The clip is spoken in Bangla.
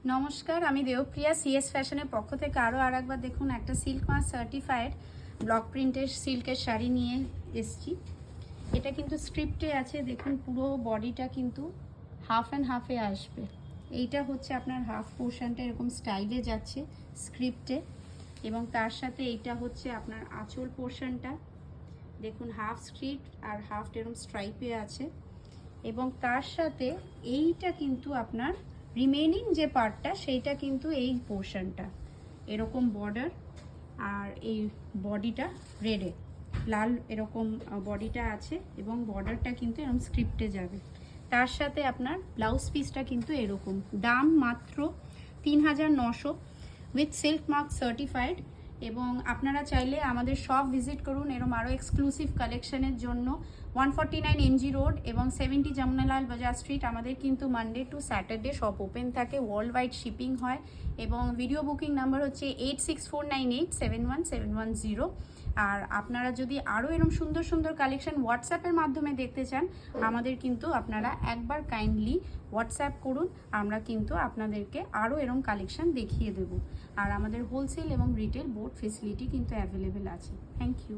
নমস্কার, আমি দেবপ্রিয়া সিএস ফ্যাশনের পক্ষ থেকে আরও একবার দেখুন একটা সিল্ক মার্ক সার্টিফাইড ব্লক প্রিন্টের সিল্কের শাড়ি নিয়ে এসছি। এটা কিন্তু স্ক্রিপ্টে আছে, দেখুন পুরো বডিটা কিন্তু হাফ অ্যান্ড হাফে আসবে। এইটা হচ্ছে আপনার হাফ পোর্শনটা এরকম স্টাইলে যাচ্ছে স্ক্রিপ্টে, এবং তার সাথে এইটা হচ্ছে আপনার আঁচল পোর্শনটা, দেখুন হাফ স্ক্রিপ্ট আর হাফ এরকম স্ট্রাইপে আছে, এবং তার সাথে এইটা কিন্তু আপনার রিমেনিং যে পার্টটা সেইটা কিন্তু এই পোর্শনটা এরকম বর্ডার, আর এই বডিটা রেডে লাল এরকম বডিটা আছে, এবং বর্ডারটা কিন্তু এরকম স্ক্রিপ্টে যাবে। তার সাথে আপনার ব্লাউজ পিসটা কিন্তু এরকম, দাম মাত্র ৩৯০০ উইথ সিল্ক মার্ক সার্টিফাইড। এবং আপনারা চাইলে আমাদের শপ ভিজিট করুন এরকম আরও এক্সক্লুসিভ কালেকশনের জন্য। 149 MG রোড এবং 70 যমুনালাল বাজার স্ট্রিট। আমাদের কিন্তু Monday to Saturday shop open থাকে, ওয়ার্ল্ড ওয়াইড শিপিং হয়, এবং ভিডিও বুকিং নাম্বার হচ্ছে 8649871710। আর আপনারা যদি আরও এরকম সুন্দর সুন্দর কালেকশন হোয়াটসঅ্যাপের মাধ্যমে দেখতে চান, আমাদের কিন্তু আপনারা একবার কাইন্ডলি হোয়াটসঅ্যাপ করুন, আমরা কিন্তু আপনাদেরকে আরও এরকম কালেকশন দেখিয়ে দেব। আর আমাদের হোলসেল এবং রিটেল বোথ ফেসিলিটি কিন্তু অ্যাভেলেবেল আছে। Thank you.